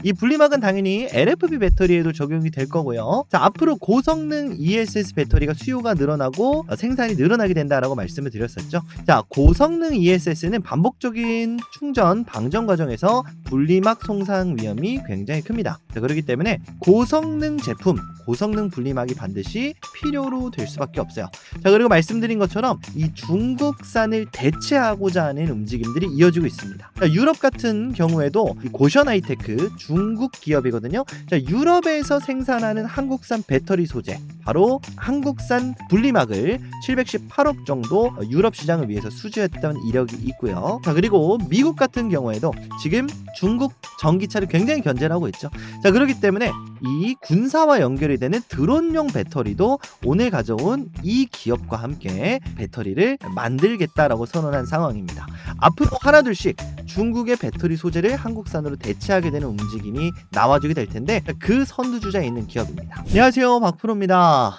이 분리막은 당연히 LFP 배터리에도 적용이 될 거고요. 자, 앞으로 고성능 ESS 배터리가 수요가 늘어나고 생산이 늘어나게 된다라고 말씀을 드렸었죠. 자, 고성능 ESS는 반복적인 충전, 방전 과정에서 분리막 손상 위험이 굉장히 큽니다. 자, 그렇기 때문에 고성능 제품, 고성능 분리막이 반드시 필요로 될 수밖에 없어요. 자, 그리고 말씀드린 것처럼 이 중국산을 대체하고자 하는 움직임들이 이어지고 있습니다. 자, 유럽 같은 경우에도 이 고션 하이테크 중국 기업이거든요. 자, 유럽에서 생산하는 한국산 배터리 소재, 바로 한국산 분리막을 718억 정도 유럽 시장을 위해서 수주했던 이력이 있고요. 자, 그리고 미국 같은 경우에도 지금 중국 전기차를 굉장히 견제를 하고 있죠. 자, 그렇기 때문에 이 군사와 연결이 되는 드론용 배터리도 오늘 가져온 이 기업과 함께 배터리를 만들겠다라고 선언한 상황입니다. 앞으로 하나둘씩 중국의 배터리 소재를 한국산으로 대체하게 되는 움직임이 나와주게 될 텐데 그 선두주자에 있는 기업입니다. 안녕하세요, 박프로입니다.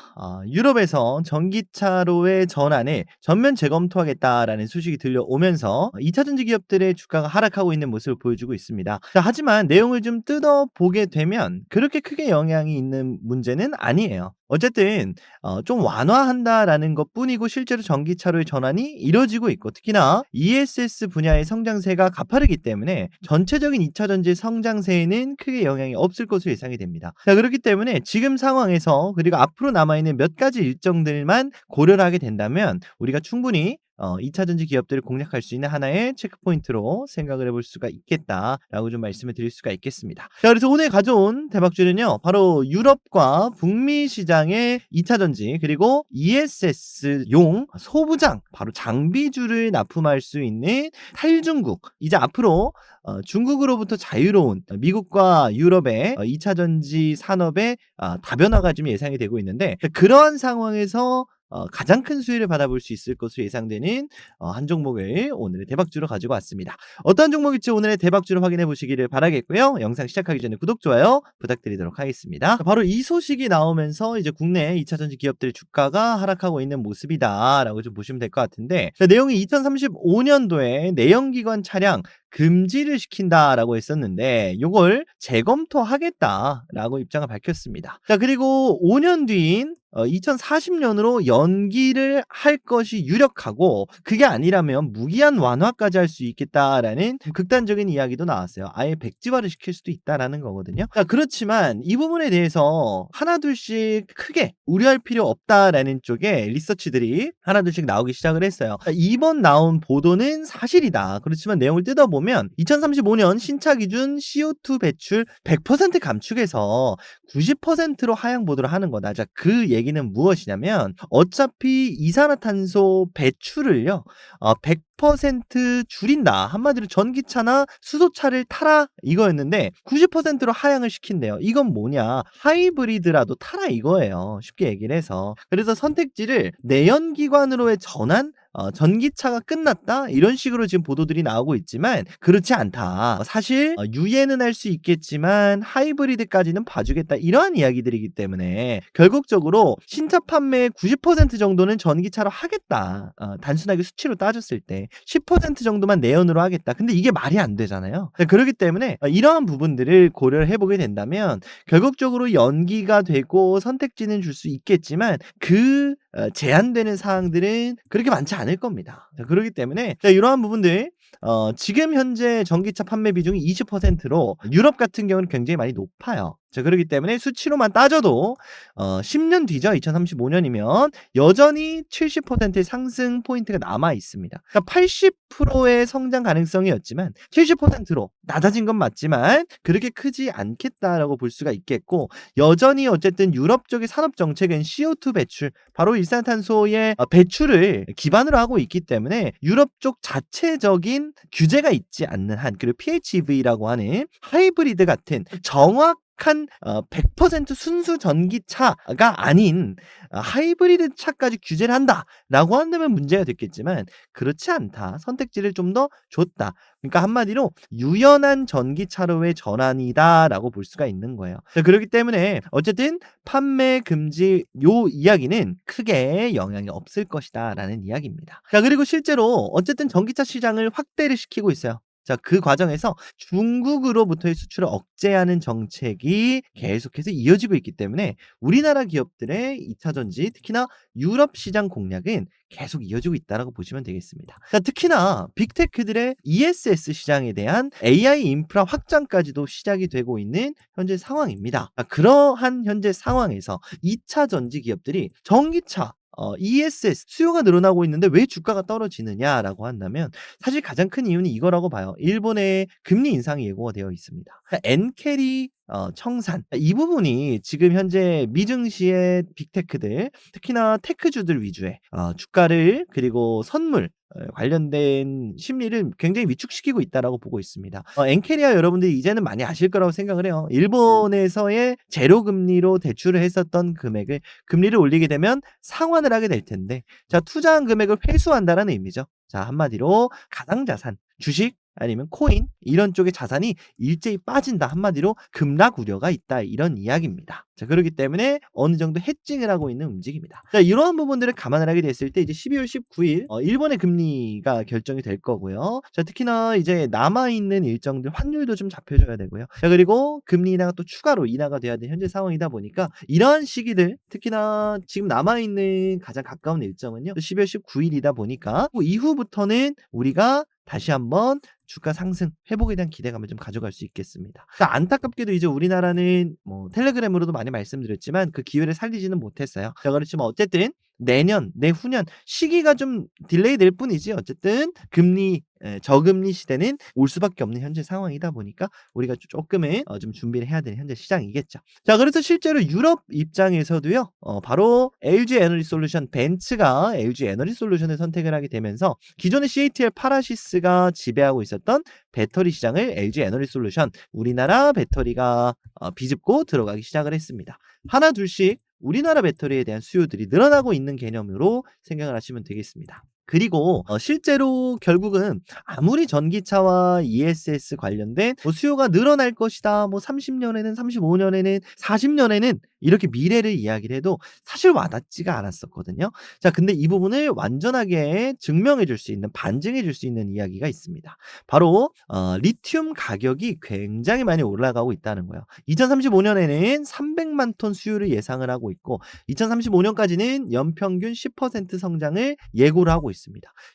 유럽에서 전기차로의 전환을 전면 재검토하겠다라는 소식이 들려오면서 2차전지 기업들의 주가가 하락하고 있는 모습을 보여주고 있습니다. 자, 하지만 내용을 좀 뜯어보게 되면 그렇게 크게 영향이 있는 문제는 아니에요. 어쨌든 좀 완화한다라는 것뿐이고 실제로 전기차로의 전환이 이뤄지고 있고, 특히나 ESS 분야의 성장세가 가파르기 때문에 전체적인 2차전지 성장세에는 크게 영향이 없을 것으로 예상이 됩니다. 자, 그렇기 때문에 지금 상황에서 그리고 앞으로 남아있는 몇 가지 일정들만 고려를 하게 된다면 우리가 충분히 2차전지 기업들을 공략할 수 있는 하나의 체크포인트로 생각을 해볼 수가 있겠다라고 좀 말씀을 드릴 수가 있겠습니다. 자, 그래서 오늘 가져온 대박주는요, 바로 유럽과 북미 시장의 2차전지 그리고 ESS용 소부장, 바로 장비주를 납품할 수 있는 탈중국, 이제 앞으로 중국으로부터 자유로운 미국과 유럽의 2차전지 산업의 다변화가 좀 예상이 되고 있는데, 그러한 상황에서 가장 큰 수혜를 받아볼 수 있을 것으로 예상되는 한 종목을 오늘의 대박주로 가지고 왔습니다. 어떤 종목일지 오늘의 대박주를 확인해 보시기를 바라겠고요. 영상 시작하기 전에 구독, 좋아요 부탁드리도록 하겠습니다. 바로 이 소식이 나오면서 이제 국내 2차전지 기업들의 주가가 하락하고 있는 모습이다 라고 좀 보시면 될 것 같은데, 내용이 2035년도에 내연기관 차량 금지를 시킨다라고 했었는데 요걸 재검토하겠다라고 입장을 밝혔습니다. 자, 그리고 5년 뒤인 2040년으로 연기를 할 것이 유력하고, 그게 아니라면 무기한 완화까지 할 수 있겠다라는 극단적인 이야기도 나왔어요. 아예 백지화를 시킬 수도 있다라는 거거든요. 자, 그렇지만 이 부분에 대해서 하나둘씩 크게 우려할 필요 없다라는 쪽에 리서치들이 하나둘씩 나오기 시작을 했어요. 자, 이번 나온 보도는 사실이다. 그렇지만 내용을 뜯어보면 2035년 신차 기준 CO2 배출 100% 감축해서 90%로 하향 보도를 하는 거다. 자, 그 얘기는 무엇이냐면 어차피 이산화탄소 배출을요 100% 줄인다. 한마디로 전기차나 수소차를 타라 이거였는데 90%로 하향을 시킨대요. 이건 뭐냐, 하이브리드라도 타라 이거예요, 쉽게 얘기를 해서. 그래서 선택지를 내연기관으로의 전환, 전기차가 끝났다 이런 식으로 지금 보도들이 나오고 있지만 그렇지 않다. 사실 유예는 할 수 있겠지만 하이브리드까지는 봐주겠다, 이러한 이야기들이기 때문에 결국적으로 신차 판매의 90% 정도는 전기차로 하겠다. 단순하게 수치로 따졌을 때 10% 정도만 내연으로 하겠다. 근데 이게 말이 안 되잖아요. 그렇기 때문에 이러한 부분들을 고려를 해보게 된다면 결국적으로 연기가 되고 선택지는 줄 수 있겠지만 그 제한되는 사항들은 그렇게 많지 않을 겁니다. 자, 그렇기 때문에 이러한 부분들, 지금 현재 전기차 판매 비중이 20%로 유럽 같은 경우는 굉장히 많이 높아요. 자, 그렇기 때문에 수치로만 따져도 10년 뒤죠. 2035년이면 여전히 70%의 상승 포인트가 남아 있습니다. 그러니까 80%의 성장 가능성이었지만 70%로 낮아진 건 맞지만 그렇게 크지 않겠다라고 볼 수가 있겠고, 여전히 어쨌든 유럽 쪽의 산업 정책은 CO2 배출, 바로 일산탄소의 배출을 기반으로 하고 있기 때문에 유럽 쪽 자체적인 규제가 있지 않는 한, 그리고 PHEV라고 하는 하이브리드 같은 정확한 100% 순수 전기차가 아닌 하이브리드 차까지 규제를 한다라고 한다면 문제가 됐겠지만 그렇지 않다. 선택지를 좀 더 줬다. 그러니까 한마디로 유연한 전기차로의 전환이다라고 볼 수가 있는 거예요. 그렇기 때문에 어쨌든 판매 금지 요 이야기는 크게 영향이 없을 것이다라는 이야기입니다. 자, 그리고 실제로 어쨌든 전기차 시장을 확대를 시키고 있어요. 자, 그 과정에서 중국으로부터의 수출을 억제하는 정책이 계속해서 이어지고 있기 때문에 우리나라 기업들의 2차 전지, 특히나 유럽 시장 공략은 계속 이어지고 있다라고 보시면 되겠습니다. 자, 특히나 빅테크들의 ESS 시장에 대한 AI 인프라 확장까지도 시작이 되고 있는 현재 상황입니다. 그러한 현재 상황에서 2차 전지 기업들이 전기차 ESS 수요가 늘어나고 있는데 왜 주가가 떨어지느냐라고 한다면 사실 가장 큰 이유는 이거라고 봐요. 일본의 금리 인상이 예고가 되어 있습니다. 엔캐리 청산 이 부분이 지금 현재 미증시의 빅테크들 특히나 테크주들 위주의 주가를 그리고 선물 관련된 심리를 굉장히 위축시키고 있다라고 보고 있습니다. 엔캐리아 여러분들이 이제는 많이 아실 거라고 생각을 해요. 일본에서의 제로 금리로 대출을 했었던 금액을 금리를 올리게 되면 상환을 하게 될 텐데 자, 투자한 금액을 회수한다라는 의미죠. 자, 한마디로 가상자산, 주식 아니면 코인 이런 쪽의 자산이 일제히 빠진다. 한마디로 급락 우려가 있다. 이런 이야기입니다. 자, 그렇기 때문에 어느 정도 해칭을 하고 있는 움직임이다. 자, 이러한 부분들을 감안을 하게 됐을 때 이제 12월 19일 일본의 금리가 결정이 될 거고요. 자, 특히나 이제 남아있는 일정들 환율도 좀 잡혀줘야 되고요. 자, 그리고 금리 인하가 또 추가로 인하가 돼야 되는 현재 상황이다 보니까 이러한 시기들 특히나 지금 남아있는 가장 가까운 일정은요. 12월 19일이다 보니까 그 이후부터는 우리가 다시 한번 주가 상승 회복에 대한 기대감을 좀 가져갈 수 있겠습니다. 자, 안타깝게도 이제 우리나라는 텔레그램으로도 많이 말씀드렸지만 그 기회를 살리지는 못했어요. 자, 그렇지만 어쨌든 내년, 내후년 시기가 좀 딜레이 될 뿐이지 어쨌든 금리 저금리 시대는 올 수밖에 없는 현재 상황이다 보니까 우리가 조금은 좀 준비를 해야 되는 현재 시장이겠죠. 자, 그래서 실제로 유럽 입장에서도요. 바로 LG 에너지 솔루션 벤츠가 LG 에너지 솔루션을 선택을 하게 되면서 기존의 CATL 파라시스가 지배하고 있었던 배터리 시장을 LG 에너지 솔루션 우리나라 배터리가 비집고 들어가기 시작을 했습니다. 하나 둘씩 우리나라 배터리에 대한 수요들이 늘어나고 있는 개념으로 생각을 하시면 되겠습니다. 그리고 실제로 결국은 아무리 전기차와 ESS 관련된 수요가 늘어날 것이다. 30년에는 35년에는 40년에는 이렇게 미래를 이야기를 해도 사실 와닿지가 않았었거든요. 자, 근데 이 부분을 완전하게 증명해 줄 수 있는 반증해 줄 수 있는 이야기가 있습니다. 바로 리튬 가격이 굉장히 많이 올라가고 있다는 거예요. 2035년에는 300만 톤 수요를 예상을 하고 있고 2035년까지는 연평균 10% 성장을 예고를 하고 있습니다.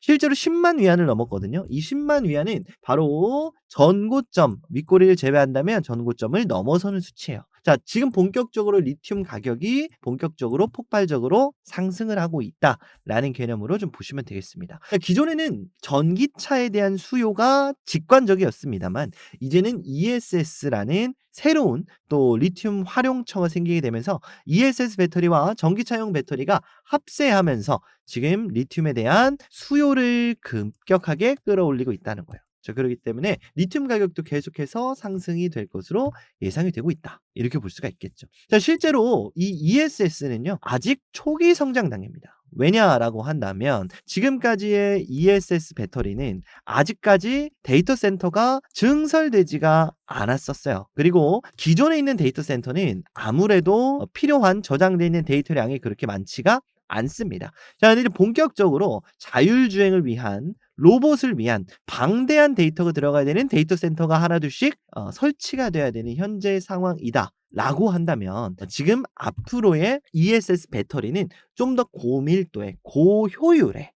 실제로 10만 위안을 넘었거든요. 이 10만 위안은 바로 전고점, 윗꼬리를 제외한다면 전고점을 넘어서는 수치예요. 자, 지금 본격적으로 리튬 가격이 본격적으로 폭발적으로 상승을 하고 있다라는 개념으로 좀 보시면 되겠습니다. 기존에는 전기차에 대한 수요가 직관적이었습니다만 이제는 ESS라는 새로운 또 리튬 활용처가 생기게 되면서 ESS 배터리와 전기차용 배터리가 합세하면서 지금 리튬에 대한 수요를 급격하게 끌어올리고 있다는 거예요. 자, 그렇기 때문에 리튬 가격도 계속해서 상승이 될 것으로 예상이 되고 있다. 이렇게 볼 수가 있겠죠. 자, 실제로 이 ESS는요. 아직 초기 성장 단계입니다. 왜냐라고 한다면 지금까지의 ESS 배터리는 아직까지 데이터 센터가 증설되지가 않았었어요. 그리고 기존에 있는 데이터 센터는 아무래도 필요한 저장되어 있는 데이터량이 그렇게 많지가 않습니다. 자, 근데 이제 본격적으로 자율주행을 위한 로봇을 위한 방대한 데이터가 들어가야 되는 데이터 센터가 하나둘씩 설치가 돼야 되는 현재 상황이다. 라고 한다면 지금 앞으로의 ESS 배터리는 좀 더 고밀도의 고효율의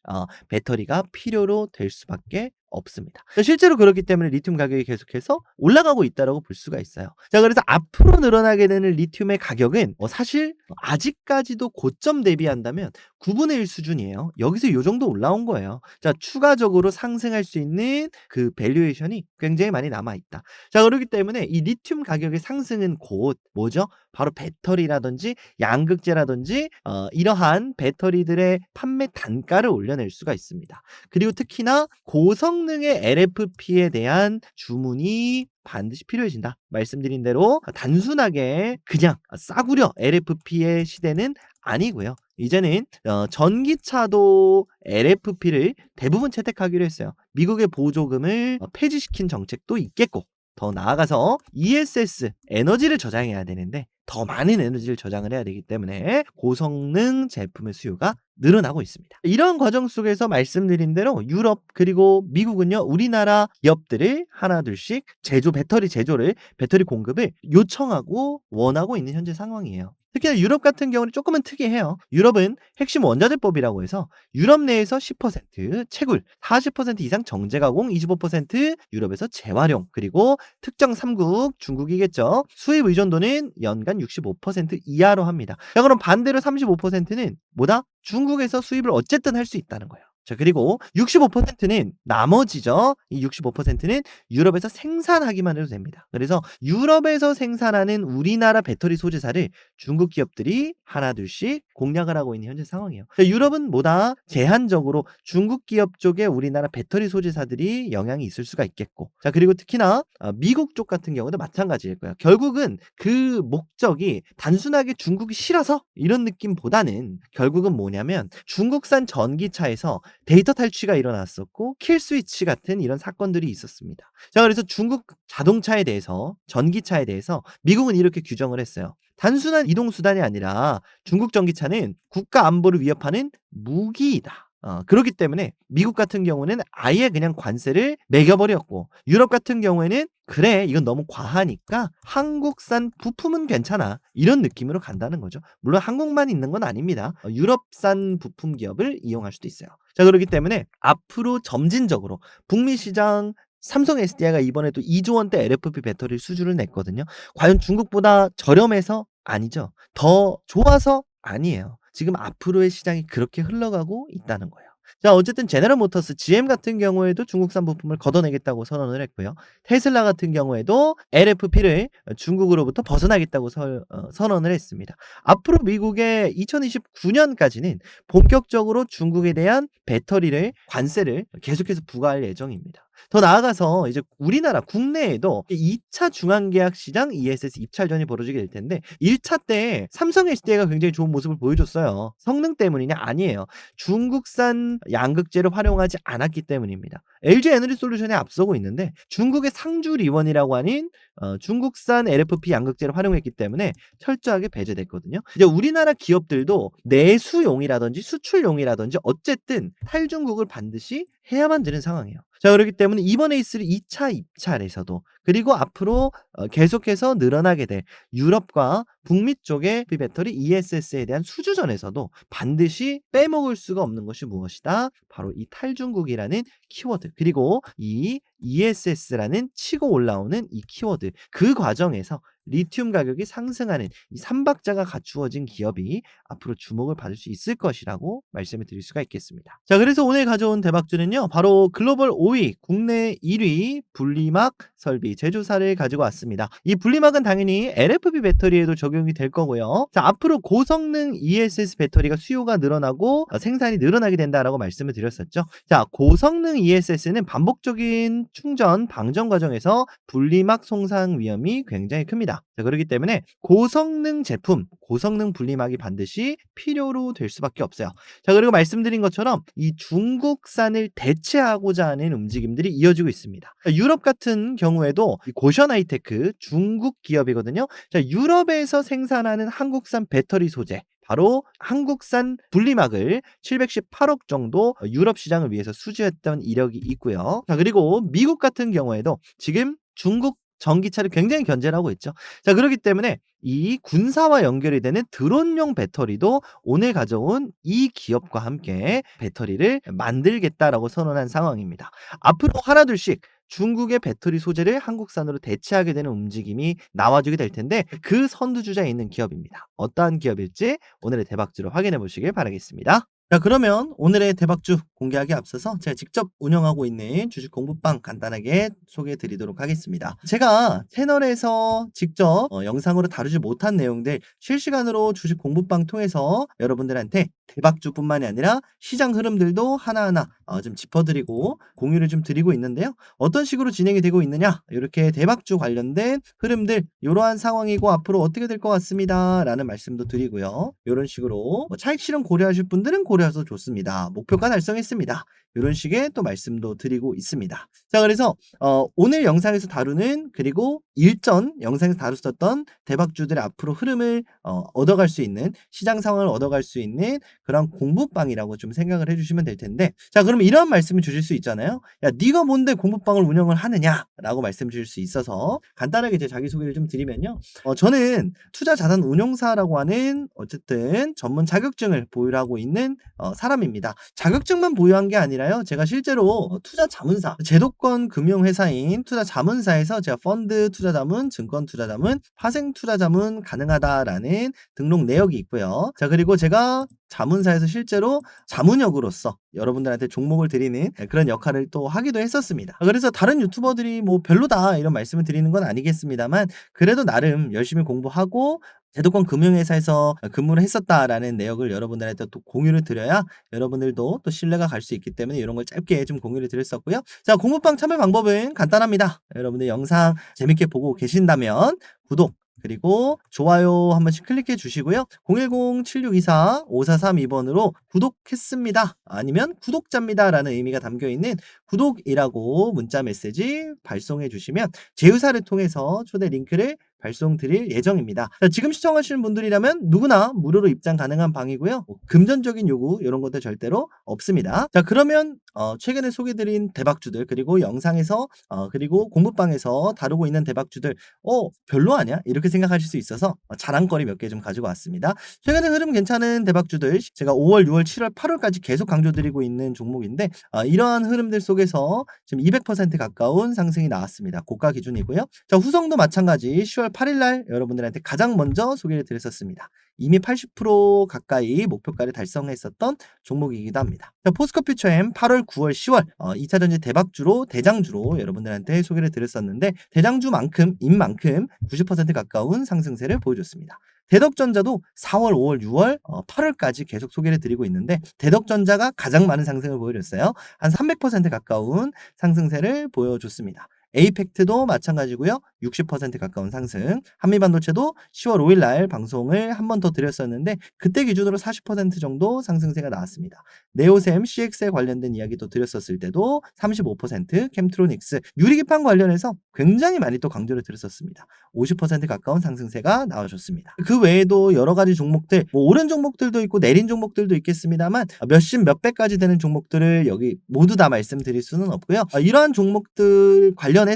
배터리가 필요로 될 수밖에 없습니다. 실제로 그렇기 때문에 리튬 가격이 계속해서 올라가고 있다고 볼 수가 있어요. 자, 그래서 앞으로 늘어나게 되는 리튬의 가격은 사실 아직까지도 고점 대비한다면 9분의 1 수준이에요. 여기서 이 정도 올라온 거예요. 자, 추가적으로 상승할 수 있는 그 밸류에이션이 굉장히 많이 남아있다. 자, 그렇기 때문에 이 리튬 가격의 상승은 곧 뭐죠? 바로 배터리라든지 양극재라든지 이러한 배터리들의 판매 단가를 올려낼 수가 있습니다. 그리고 특히나 고성능의 LFP에 대한 주문이 반드시 필요해진다. 말씀드린 대로 단순하게 그냥 싸구려 LFP의 시대는 아니고요. 이제는 전기차도 LFP를 대부분 채택하기로 했어요. 미국의 보조금을 폐지시킨 정책도 있겠고 더 나아가서 ESS 에너지를 저장해야 되는데 더 많은 에너지를 저장을 해야 되기 때문에 고성능 제품의 수요가 늘어나고 있습니다. 이런 과정 속에서 말씀드린 대로 유럽 그리고 미국은요, 우리나라 기업들을 하나둘씩 배터리 공급을 요청하고 원하고 있는 현재 상황이에요. 특히나 유럽 같은 경우는 조금은 특이해요. 유럽은 핵심 원자재법이라고 해서 유럽 내에서 10%, 채굴 40% 이상 정제가공 25% 유럽에서 재활용, 그리고 특정 3국 중국이겠죠. 수입 의존도는 연간 65% 이하로 합니다. 자, 그럼 반대로 35%는 뭐다? 중국에서 수입을 어쨌든 할 수 있다는 거예요. 자, 그리고 65%는 나머지죠. 이 65%는 유럽에서 생산하기만 해도 됩니다. 그래서 유럽에서 생산하는 우리나라 배터리 소재사를 중국 기업들이 하나둘씩 공략을 하고 있는 현재 상황이에요. 자, 유럽은 뭐다? 제한적으로 중국 기업 쪽에 우리나라 배터리 소재사들이 영향이 있을 수가 있겠고, 자, 그리고 특히나 미국 쪽 같은 경우도 마찬가지일 거예요. 결국은 그 목적이 단순하게 중국이 싫어서 이런 느낌보다는 결국은 뭐냐면 중국산 전기차에서 데이터 탈취가 일어났었고 킬 스위치 같은 이런 사건들이 있었습니다. 자, 그래서 중국 자동차에 대해서, 전기차에 대해서 미국은 이렇게 규정을 했어요. 단순한 이동 수단이 아니라 중국 전기차는 국가 안보를 위협하는 무기이다. 그렇기 때문에 미국 같은 경우는 아예 그냥 관세를 매겨버렸고, 유럽 같은 경우에는 그래, 이건 너무 과하니까 한국산 부품은 괜찮아, 이런 느낌으로 간다는 거죠. 물론 한국만 있는 건 아닙니다. 유럽산 부품 기업을 이용할 수도 있어요. 자, 그렇기 때문에 앞으로 점진적으로 북미 시장, 삼성 SDI가 이번에도 2조 원대 LFP 배터리 수주를 냈거든요. 과연 중국보다 저렴해서? 아니죠. 더 좋아서? 아니에요. 지금 앞으로의 시장이 그렇게 흘러가고 있다는 거예요. 자, 어쨌든 제너럴 모터스, GM 같은 경우에도 중국산 부품을 걷어내겠다고 선언을 했고요. 테슬라 같은 경우에도 LFP를 중국으로부터 벗어나겠다고 선언을 했습니다. 앞으로 미국의 2029년까지는 본격적으로 중국에 대한 배터리를 관세를 계속해서 부과할 예정입니다. 더 나아가서 이제 우리나라 국내에도 2차 중앙계약 시장 ESS 입찰전이 벌어지게 될 텐데, 1차 때 삼성 SDI가 굉장히 좋은 모습을 보여줬어요. 성능 때문이냐? 아니에요. 중국산 양극재를 활용하지 않았기 때문입니다. LG 에너지 솔루션에 앞서고 있는데 중국의 상주 리원이라고 하는 중국산 LFP 양극재를 활용했기 때문에 철저하게 배제됐거든요. 이제 우리나라 기업들도 내수용이라든지 수출용이라든지 어쨌든 탈중국을 반드시 해야만 되는 상황이에요. 자, 그렇기 때문에 이번에 있을 2차 입찰에서도, 그리고 앞으로 계속해서 늘어나게 될 유럽과 북미 쪽의 배터리 ESS에 대한 수주전에서도 반드시 빼먹을 수가 없는 것이 무엇이다? 바로 이 탈중국이라는 키워드, 그리고 이 ESS라는 치고 올라오는 이 키워드, 그 과정에서 리튬 가격이 상승하는 이 3박자가 갖추어진 기업이 앞으로 주목을 받을 수 있을 것이라고 말씀을 드릴 수가 있겠습니다. 자, 그래서 오늘 가져온 대박주는요, 바로 글로벌 5위, 국내 1위 분리막 설비 제조사를 가지고 왔습니다. 이 분리막은 당연히 LFP 배터리에도 적용이 될 거고요. 자, 앞으로 고성능 ESS 배터리가 수요가 늘어나고 생산이 늘어나게 된다라고 말씀을 드렸었죠. 자, 고성능 ESS는 반복적인 충전, 방전 과정에서 분리막 손상 위험이 굉장히 큽니다. 자, 그렇기 때문에 고성능 제품, 고성능 분리막이 반드시 필요로 될 수밖에 없어요. 자, 그리고 말씀드린 것처럼 이 중국산을 대체하고자 하는 움직임들이 이어지고 있습니다. 자, 유럽 같은 경우에도 고션 하이테크, 중국 기업이거든요. 자, 유럽에서 생산하는 한국산 배터리 소재, 바로 한국산 분리막을 718억 정도 유럽 시장을 위해서 수주했던 이력이 있고요. 자, 그리고 미국 같은 경우에도 지금 중국 전기차를 굉장히 견제를 하고 있죠. 자, 그렇기 때문에 이 군사와 연결이 되는 드론용 배터리도 오늘 가져온 이 기업과 함께 배터리를 만들겠다라고 선언한 상황입니다. 앞으로 하나둘씩 중국의 배터리 소재를 한국산으로 대체하게 되는 움직임이 나와주게 될 텐데, 그 선두주자에 있는 기업입니다. 어떠한 기업일지 오늘의 대박주로 확인해 보시길 바라겠습니다. 자, 그러면 오늘의 대박주 공개하기 앞서서 제가 직접 운영하고 있는 주식 공부방 간단하게 소개해 드리도록 하겠습니다. 제가 채널에서 직접 영상으로 다루지 못한 내용들 실시간으로 주식 공부방 통해서 여러분들한테 대박주뿐만이 아니라 시장 흐름들도 하나하나 좀 짚어드리고 공유를 좀 드리고 있는데요. 어떤 식으로 진행이 되고 있느냐, 이렇게 대박주 관련된 흐름들, 이러한 상황이고 앞으로 어떻게 될 것 같습니다 라는 말씀도 드리고요. 이런 식으로 차익 실현 고려하실 분들은 고려해서 좋습니다. 목표가 달성했습니다. 이런 식의 또 말씀도 드리고 있습니다. 자, 그래서 오늘 영상에서 다루는 그리고 일전 영상에서 다뤘었던 대박주들의 앞으로 흐름을 얻어갈 수 있는 시장 상황을 얻어갈 수 있는 그런 공부방이라고 좀 생각을 해주시면 될 텐데 자 그러면 이런 말씀을 주실 수 있잖아요. 야 네가 뭔데 공부방을 운영을 하느냐라고 말씀 주실 수 있어서 간단하게 제 자기소개를 좀 드리면요. 저는 투자자산 운용사라고 하는 어쨌든 전문 자격증을 보유하고 있는 사람입니다. 자격증만 보유한 게 아니라요. 제가 실제로 투자 자문사, 제도권 금융회사인 투자 자문사에서 제가 펀드 투자 자문, 증권 투자 자문, 파생 투자 자문 가능하다라는 등록 내역이 있고요. 자 그리고 제가 자문사에서 실제로 자문역으로서 여러분들한테 종목을 드리는 그런 역할을 또 하기도 했었습니다. 그래서 다른 유튜버들이 뭐 별로다 이런 말씀을 드리는 건 아니겠습니다만 그래도 나름 열심히 공부하고 제도권 금융회사에서 근무를 했었다라는 내역을 여러분들한테 또 공유를 드려야 여러분들도 또 신뢰가 갈 수 있기 때문에 이런 걸 짧게 좀 공유를 드렸었고요. 자, 공부방 참여 방법은 간단합니다. 여러분들 영상 재밌게 보고 계신다면 구독 그리고 좋아요 한 번씩 클릭해 주시고요. 010-7624-5432번으로 구독했습니다. 아니면 구독자입니다 라는 의미가 담겨있는 구독이라고 문자 메시지 발송해 주시면 제휴사를 통해서 초대 링크를 발송드릴 예정입니다. 자, 지금 시청하시는 분들이라면 누구나 무료로 입장 가능한 방이고요. 금전적인 요구 이런 것도 절대로 없습니다. 자 그러면 최근에 소개드린 대박주들 그리고 영상에서 그리고 공부방에서 다루고 있는 대박주들 별로 아니야? 이렇게 생각하실 수 있어서 자랑거리 몇 개 좀 가지고 왔습니다. 최근에 흐름 괜찮은 대박주들 제가 5월, 6월, 7월, 8월까지 계속 강조드리고 있는 종목인데 이러한 흐름들 속에서 지금 200% 가까운 상승이 나왔습니다. 고가 기준이고요. 자 후성도 마찬가지 10월 8일날 여러분들한테 가장 먼저 소개를 드렸었습니다. 이미 80% 가까이 목표가를 달성했었던 종목이기도 합니다. 자, 포스코퓨처엠 8월, 9월, 10월 2차전지 대박주로 대장주로 여러분들한테 소개를 드렸었는데 대장주만큼 90% 가까운 상승세를 보여줬습니다. 대덕전자도 4월, 5월, 6월, 8월까지 계속 소개를 드리고 있는데 대덕전자가 가장 많은 상승을 보여줬어요. 한 300% 가까운 상승세를 보여줬습니다. 에이펙트도 마찬가지고요. 60% 가까운 상승. 한미반도체도 10월 5일 날 방송을 한 번 더 드렸었는데 그때 기준으로 40% 정도 상승세가 나왔습니다. 네오셈, CX에 관련된 이야기도 드렸었을 때도 35%, 캠트로닉스, 유리기판 관련해서 굉장히 많이 또 강조를 드렸었습니다. 50% 가까운 상승세가 나와줬습니다. 그 외에도 여러 가지 종목들, 뭐 오른 종목들도 있고 내린 종목들도 있겠습니다만 몇십 몇백까지 되는 종목들을 여기 모두 다 말씀드릴 수는 없고요. 이러한 종목들 관련해서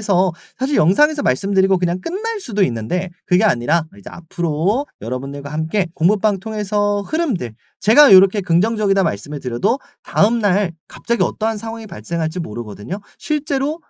사실 영상에서 말씀드리고 그냥 끝날 수도 있는데 그게 아니라 이제 앞으로 여러분들과 함께 공부방 통해서 흐름들 제가 이렇게 긍정적이다 말씀을 드려도 다음날 갑자기 어떠한 상황이 발생할지 모르거든요. 실제로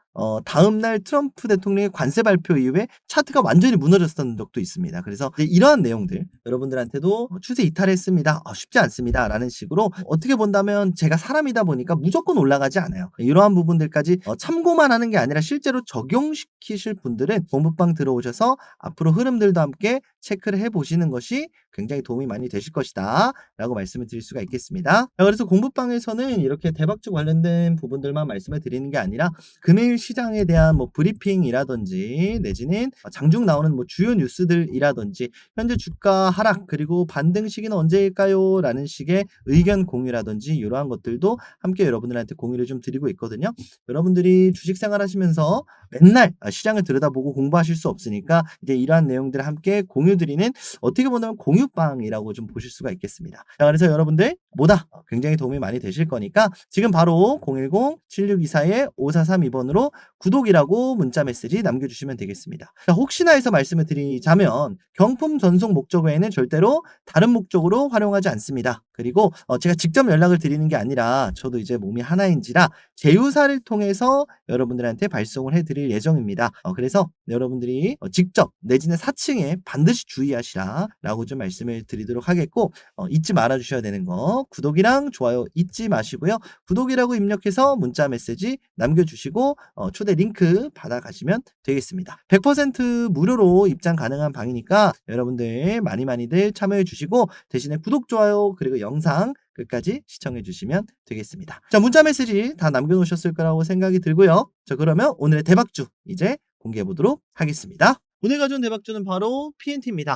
다음날 트럼프 대통령의 관세 발표 이후에 차트가 완전히 무너졌던 적도 있습니다. 그래서 이러한 내용들 여러분들한테도 추세 이탈했습니다. 쉽지 않습니다. 라는 식으로 어떻게 본다면 제가 사람이다 보니까 무조건 올라가지 않아요. 이러한 부분들까지 참고만 하는 게 아니라 실제로 적용시키실 분들은 공부방 들어오셔서 앞으로 흐름들도 함께 체크를 해보시는 것이 굉장히 도움이 많이 되실 것이다 라고 말씀을 드릴 수가 있겠습니다. 그래서 공부방에서는 이렇게 대박주 관련된 부분들만 말씀을 드리는 게 아니라 금일 시장에 대한 뭐 브리핑이라든지 내지는 장중 나오는 뭐 주요 뉴스들이라든지 현재 주가 하락 그리고 반등 시기는 언제일까요? 라는 식의 의견 공유라든지 이러한 것들도 함께 여러분들한테 공유를 좀 드리고 있거든요. 여러분들이 주식 생활하시면서 맨날 시장을 들여다보고 공부하실 수 없으니까 이제 이러한 내용들을 함께 공유드리는 어떻게 보면 공유방이라고 좀 보실 수가 있겠습니다. 자, 그래서 여러분들 뭐다 굉장히 도움이 많이 되실 거니까 지금 바로 010-7624-5432번으로 구독이라고 문자 메시지 남겨주시면 되겠습니다. 자, 혹시나 해서 말씀을 드리자면 경품 전송 목적 외에는 절대로 다른 목적으로 활용하지 않습니다. 그리고 제가 직접 연락을 드리는 게 아니라 저도 이제 몸이 하나인지라 제휴사를 통해서 여러분들한테 발송을 해드릴 예정입니다. 그래서 여러분들이 직접 내지는 사칭에 반드시 주의하시라 라고 좀 말씀을 드리도록 하겠고 잊지 말아 주셔야 되는 거 구독이랑 좋아요 잊지 마시고요. 구독이라고 입력해서 문자 메시지 남겨주시고 초대 링크 받아가시면 되겠습니다. 100% 무료로 입장 가능한 방이니까 여러분들 많이들 참여해 주시고 대신에 구독, 좋아요 그리고 영상 끝까지 시청해 주시면 되겠습니다. 자, 문자 메시지 다 남겨놓으셨을 거라고 생각이 들고요. 자, 그러면 오늘의 대박주 이제 공개해 보도록 하겠습니다. 오늘 가져온 대박주는 바로 PNT입니다.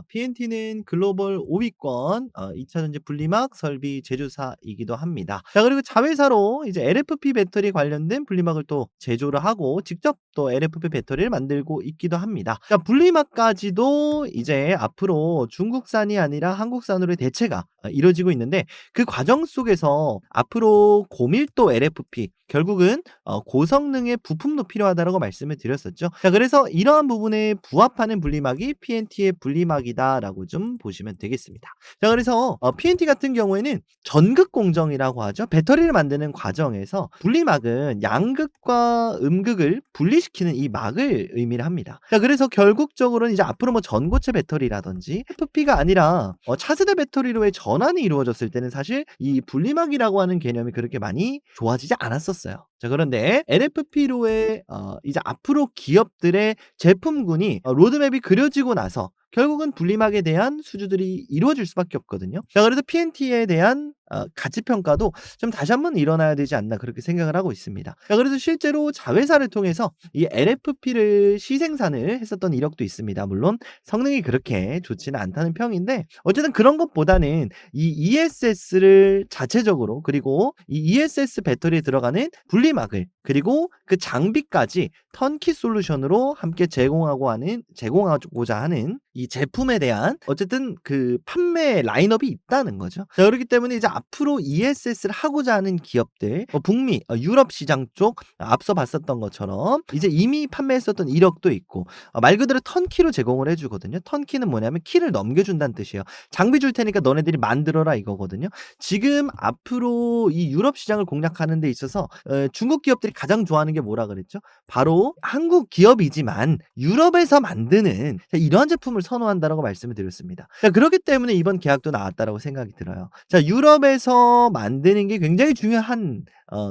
PNT는 글로벌 5위권 2차 전지 분리막 설비 제조사이기도 합니다. 자, 그리고 자회사로 이제 LFP 배터리 관련된 분리막을 또 제조를 하고 직접 또 LFP 배터리를 만들고 있기도 합니다. 자, 분리막까지도 이제 앞으로 중국산이 아니라 한국산으로의 대체가 이루어지고 있는데, 그 과정 속에서 앞으로 고밀도 LFP, 결국은 고성능의 부품도 필요하다라고 말씀을 드렸었죠. 자, 그래서 이러한 부분에 부합하는 분리막이 PNT의 분리막이다라고 좀 보시면 되겠습니다. 자, 그래서 PNT 같은 경우에는 전극 공정이라고 하죠. 배터리를 만드는 과정에서 분리막은 양극과 음극을 분리시키는 이 막을 의미를 합니다. 자, 그래서 결국적으로는 이제 앞으로 뭐 전고체 배터리라든지 FP가 아니라 차세대 배터리로의 전환이 이루어졌을 때는 사실 이 분리막이라고 하는 개념이 그렇게 많이 좋아지지 않았었어요. 자, 그런데 LFP로의 이제 앞으로 기업들의 제품군이 로드맵이 그려지고 나서 결국은 분리막에 대한 수주들이 이루어질 수밖에 없거든요. 자, 그래서 PNT에 대한 가치 평가도 좀 다시 한번 일어나야 되지 않나 그렇게 생각을 하고 있습니다. 자, 그래서 실제로 자회사를 통해서 이 LFP를 시생산을 했었던 이력도 있습니다. 물론 성능이 그렇게 좋지는 않다는 평인데, 어쨌든 그런 것보다는 이 ESS를 자체적으로, 그리고 이 ESS 배터리에 들어가는 분리막을, 그리고 그 장비까지 턴키 솔루션으로 함께 제공하고자 하는 이 제품에 대한 어쨌든 그 판매 라인업이 있다는 거죠. 자, 그렇기 때문에 이제 앞으로 ESS를 하고자 하는 기업들, 북미, 유럽 시장 쪽 앞서 봤었던 것처럼 이제 이미 판매했었던 이력도 있고, 말 그대로 턴키로 제공을 해주거든요. 턴키는 뭐냐면 키를 넘겨준다는 뜻이에요. 장비 줄 테니까 너네들이 만들어라 이거거든요. 지금 앞으로 이 유럽 시장을 공략하는 데 있어서 중국 기업들이 가장 좋아하는 게 뭐라 그랬죠? 바로 한국 기업이지만 유럽에서 만드는 이러한 제품을 선호한다라고 말씀을 드렸습니다. 자, 그렇기 때문에 이번 계약도 나왔다라고 생각이 들어요. 자, 유럽에서 만드는 게 굉장히 중요한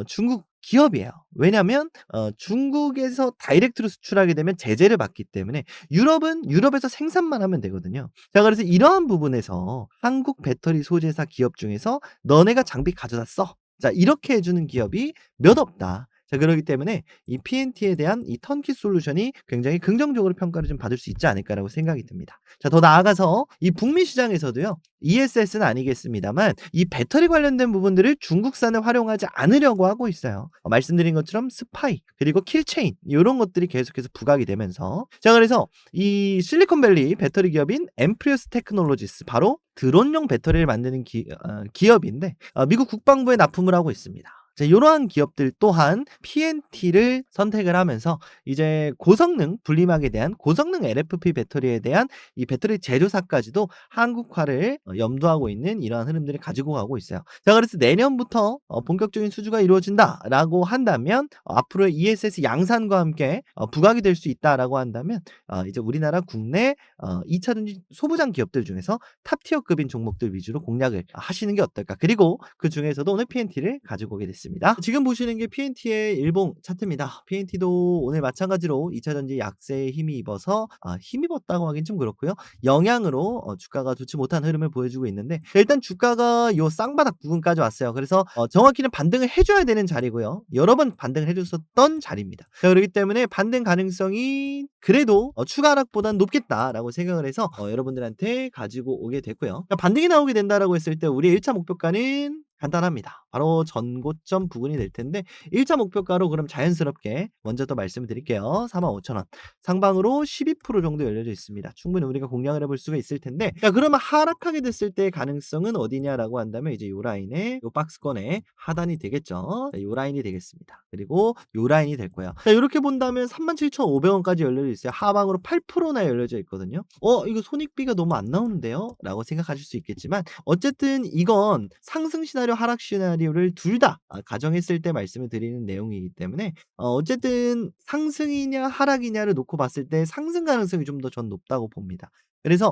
중국 기업이에요. 왜냐하면 중국에서 다이렉트로 수출하게 되면 제재를 받기 때문에 유럽은 유럽에서 생산만 하면 되거든요. 자, 그래서 이러한 부분에서 한국 배터리 소재사 기업 중에서 너네가 장비 가져다 써. 자, 이렇게 해주는 기업이 몇 없다. 자, 그렇기 때문에 이 PNT에 대한 이 턴키 솔루션이 굉장히 긍정적으로 평가를 좀 받을 수 있지 않을까라고 생각이 듭니다. 자, 더 나아가서 이 북미 시장에서도요, ESS는 아니겠습니다만 이 배터리 관련된 부분들을 중국산을 활용하지 않으려고 하고 있어요. 말씀드린 것처럼 스파이, 그리고 킬체인, 이런 것들이 계속해서 부각이 되면서, 자, 그래서 이 실리콘밸리 배터리 기업인 엠프리어스 테크놀로지스, 바로 드론용 배터리를 만드는 기업인데 미국 국방부에 납품을 하고 있습니다. 자, 이러한 기업들 또한 PNT를 선택을 하면서 이제 고성능 분리막에 대한, 고성능 LFP 배터리에 대한 이 배터리 제조사까지도 한국화를 염두하고 있는 이러한 흐름들을 가지고 가고 있어요. 자, 그래서 내년부터 본격적인 수주가 이루어진다라고 한다면 앞으로의 ESS 양산과 함께 부각이 될 수 있다라고 한다면 이제 우리나라 국내 2차 전지 소부장 기업들 중에서 탑티어급인 종목들 위주로 공략을 하시는 게 어떨까. 그리고 그 중에서도 오늘 PNT를 가지고 오게 됐습니다. 지금 보시는 게 PNT의 일봉 차트입니다. PNT도 오늘 마찬가지로 2차 전지 약세에 힘이 입어서 힘입었다고 하긴 좀 그렇고요. 영향으로 주가가 좋지 못한 흐름을 보여주고 있는데, 일단 주가가 요 쌍바닥 부근까지 왔어요. 그래서 정확히는 반등을 해줘야 되는 자리고요. 여러 번 반등을 해줬었던 자리입니다. 자, 그렇기 때문에 반등 가능성이 그래도 추가 하락보다는 높겠다라고 생각을 해서 여러분들한테 가지고 오게 됐고요. 반등이 나오게 된다라고 했을 때 우리의 1차 목표가는 간단합니다. 바로 전고점 부근이 될 텐데, 1차 목표가로 그럼 자연스럽게 먼저 또 말씀을 드릴게요. 45,000원. 상방으로 12% 정도 열려져 있습니다. 충분히 우리가 공략을 해볼 수가 있을 텐데, 자, 그러면 하락하게 됐을 때 가능성은 어디냐라고 한다면 이제 요 라인에, 요 박스권의 하단이 되겠죠. 자, 요 라인이 되겠습니다. 그리고 요 라인이 될 거예요. 자, 이렇게 본다면 37,500원까지 열려져 있어요. 하방으로 8%나 열려져 있거든요. 이거 손익비가 너무 안 나오는데요? 라고 생각하실 수 있겠지만, 어쨌든 이건 상승 시나리오, 하락 시나리오를 둘 다 가정했을 때 말씀을 드리는 내용이기 때문에 어쨌든 상승이냐 하락이냐를 놓고 봤을 때 상승 가능성이 좀 더 전 높다고 봅니다. 그래서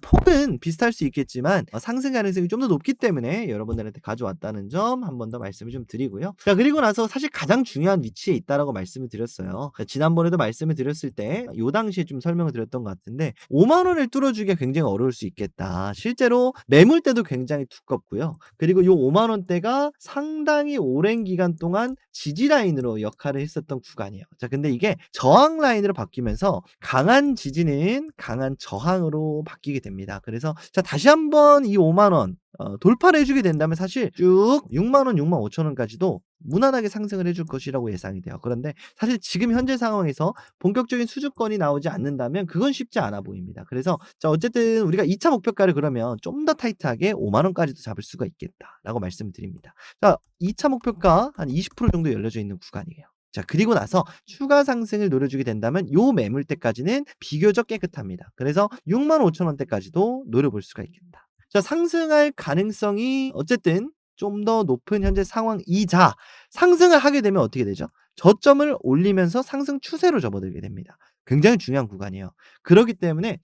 폭은 비슷할 수 있겠지만 상승 가능성이 좀 더 높기 때문에 여러분들한테 가져왔다는 점 한 번 더 말씀을 좀 드리고요. 자, 그리고 나서 사실 가장 중요한 위치에 있다라고 말씀을 드렸어요. 지난번에도 말씀을 드렸을 때 요 당시에 좀 설명을 드렸던 것 같은데 5만 원을 뚫어주기가 굉장히 어려울 수 있겠다. 실제로 매물대도 굉장히 두껍고요. 그리고 요 5만 원대가 상당히 오랜 기간 동안 지지 라인으로 역할을 했었던 구간이에요. 자, 근데 이게 저항 라인으로 바뀌면서 강한 지지는 강한 저항으로 바뀌게 됩니다. 그래서 자, 다시 한번 이 5만 원 돌파를 해주게 된다면 사실 쭉 6만 원, 6만 5천 원까지도 무난하게 상승을 해줄 것이라고 예상이 돼요. 그런데 사실 지금 현재 상황에서 본격적인 수주권이 나오지 않는다면 그건 쉽지 않아 보입니다. 그래서 자, 어쨌든 우리가 2차 목표가를 그러면 좀 더 타이트하게 5만 원까지도 잡을 수가 있겠다라고 말씀을 드립니다. 자, 2차 목표가 한 20% 정도 열려져 있는 구간이에요. 자, 그리고 나서 추가 상승을 노려주게 된다면 요 매물대까지는 비교적 깨끗합니다. 그래서 6만 5천 원대까지도 노려볼 수가 있겠다. 자, 상승할 가능성이 어쨌든 좀 더 높은 현재 상황이자 상승을 하게 되면 어떻게 되죠? 저점을 올리면서 상승 추세로 접어들게 됩니다. 굉장히 중요한 구간이에요. 그렇기 때문에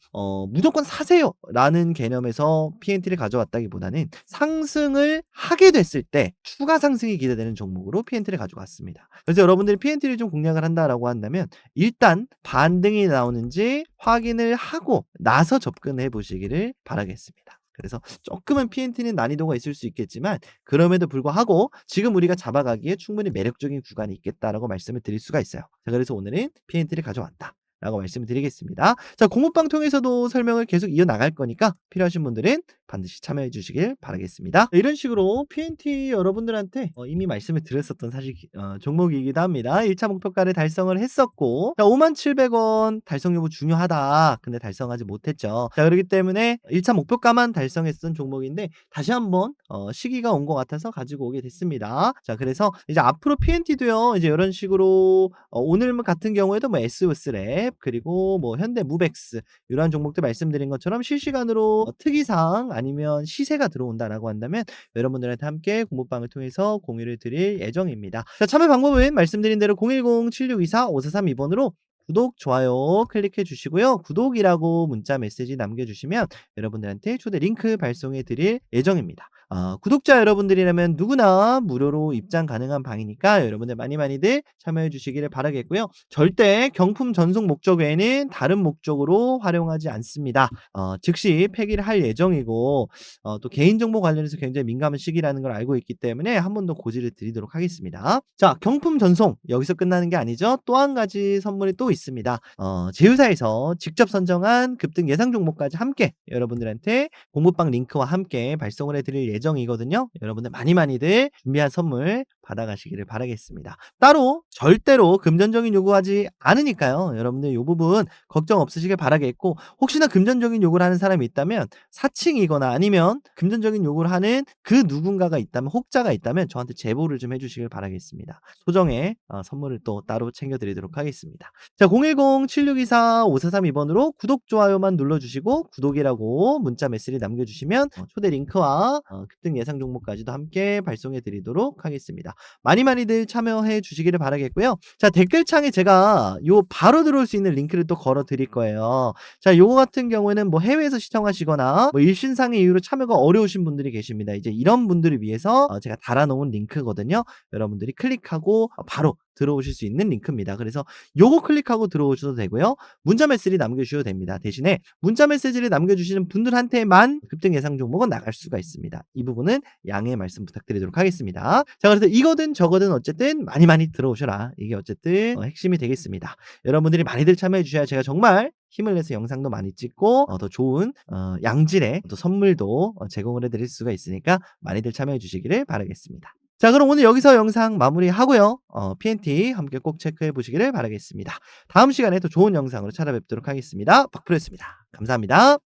무조건 사세요라는 개념에서 PNT를 가져왔다기보다는 상승을 하게 됐을 때 추가 상승이 기대되는 종목으로 PNT를 가져왔습니다. 그래서 여러분들이 PNT를 좀 공략을 한다라고 한다면 일단 반등이 나오는지 확인을 하고 나서 접근해 보시기를 바라겠습니다. 그래서 조금은 PNT는 난이도가 있을 수 있겠지만 그럼에도 불구하고 지금 우리가 잡아가기에 충분히 매력적인 구간이 있겠다라고 말씀을 드릴 수가 있어요. 자, 그래서 오늘은 PNT를 가져왔다 라고 말씀을 드리겠습니다. 자, 공모방 통해서도 설명을 계속 이어나갈 거니까 필요하신 분들은 반드시 참여해 주시길 바라겠습니다. 이런 식으로 PNT 여러분들한테 이미 말씀을 드렸었던 사실 종목이기도 합니다. 1차 목표가를 달성을 했었고 자, 57,000원 달성 여부 중요하다. 근데 달성하지 못했죠. 자, 그렇기 때문에 1차 목표가만 달성했던 종목인데 다시 한번 시기가 온 것 같아서 가지고 오게 됐습니다. 자, 그래서 이제 앞으로 PNT도요. 이제 이런 식으로 오늘 같은 경우에도 뭐 SOS랩 그리고 뭐 현대무벡스 이러한 종목들 말씀드린 것처럼 실시간으로 특이사항 아니면 시세가 들어온다라고 한다면 여러분들한테 함께 공모방을 통해서 공유를 드릴 예정입니다. 자, 참여 방법은 말씀드린 대로 010-7624-5432번으로 구독, 좋아요 클릭해 주시고요. 구독이라고 문자 메시지 남겨주시면 여러분들한테 초대 링크 발송해 드릴 예정입니다. 구독자 여러분들이라면 누구나 무료로 입장 가능한 방이니까 여러분들 많이들 참여해 주시기를 바라겠고요. 절대 경품 전송 목적 외에는 다른 목적으로 활용하지 않습니다. 즉시 폐기를 할 예정이고 또 개인정보 관련해서 굉장히 민감한 시기라는 걸 알고 있기 때문에 한 번 더 고지를 드리도록 하겠습니다. 자, 경품 전송 여기서 끝나는 게 아니죠. 또 한 가지 선물이 또 있습니다. 제휴사에서 직접 선정한 급등 예상 종목까지 함께 여러분들한테 공모방 링크와 함께 발송을 해드릴 예정이거든요. 여러분들 많이들 준비한 선물 받아가시기를 바라겠습니다. 따로 절대로 금전적인 요구하지 않으니까요. 여러분들 이 부분 걱정 없으시길 바라겠고 혹시나 금전적인 요구를 하는 사람이 있다면 사칭이거나 아니면 금전적인 요구를 하는 그 누군가가 있다면 혹자가 있다면 저한테 제보를 좀 해주시길 바라겠습니다. 소정의 선물을 또 따로 챙겨드리도록 하겠습니다. 자, 010-7624-5432번으로 구독, 좋아요만 눌러주시고 구독이라고 문자 메시지 남겨주시면 초대 링크와 급등 예상 종목까지도 함께 발송해 드리도록 하겠습니다. 많이들 참여해 주시기를 바라겠고요. 자, 댓글창에 제가 요 바로 들어올 수 있는 링크를 또 걸어 드릴 거예요. 자, 요거 같은 경우에는 뭐 해외에서 시청하시거나 뭐 일신상의 이유로 참여가 어려우신 분들이 계십니다. 이제 이런 분들을 위해서 제가 달아놓은 링크거든요. 여러분들이 클릭하고 바로 들어오실 수 있는 링크입니다. 그래서 요거 클릭하고 들어오셔도 되고요. 문자 메시지 남겨주셔도 됩니다. 대신에 문자 메시지를 남겨주시는 분들한테만 급등 예상 종목은 나갈 수가 있습니다. 이 부분은 양해 말씀 부탁드리도록 하겠습니다. 자, 그래서 이거든 저거든 어쨌든 많이 들어오셔라. 이게 어쨌든 핵심이 되겠습니다. 여러분들이 많이들 참여해 주셔야 제가 정말 힘을 내서 영상도 많이 찍고 더 좋은 양질의 또 선물도 제공을 해드릴 수가 있으니까 많이들 참여해 주시기를 바라겠습니다. 자, 그럼 오늘 여기서 영상 마무리하고요. PNT 함께 꼭 체크해 보시기를 바라겠습니다. 다음 시간에 또 좋은 영상으로 찾아뵙도록 하겠습니다. 박프로였습니다. 감사합니다.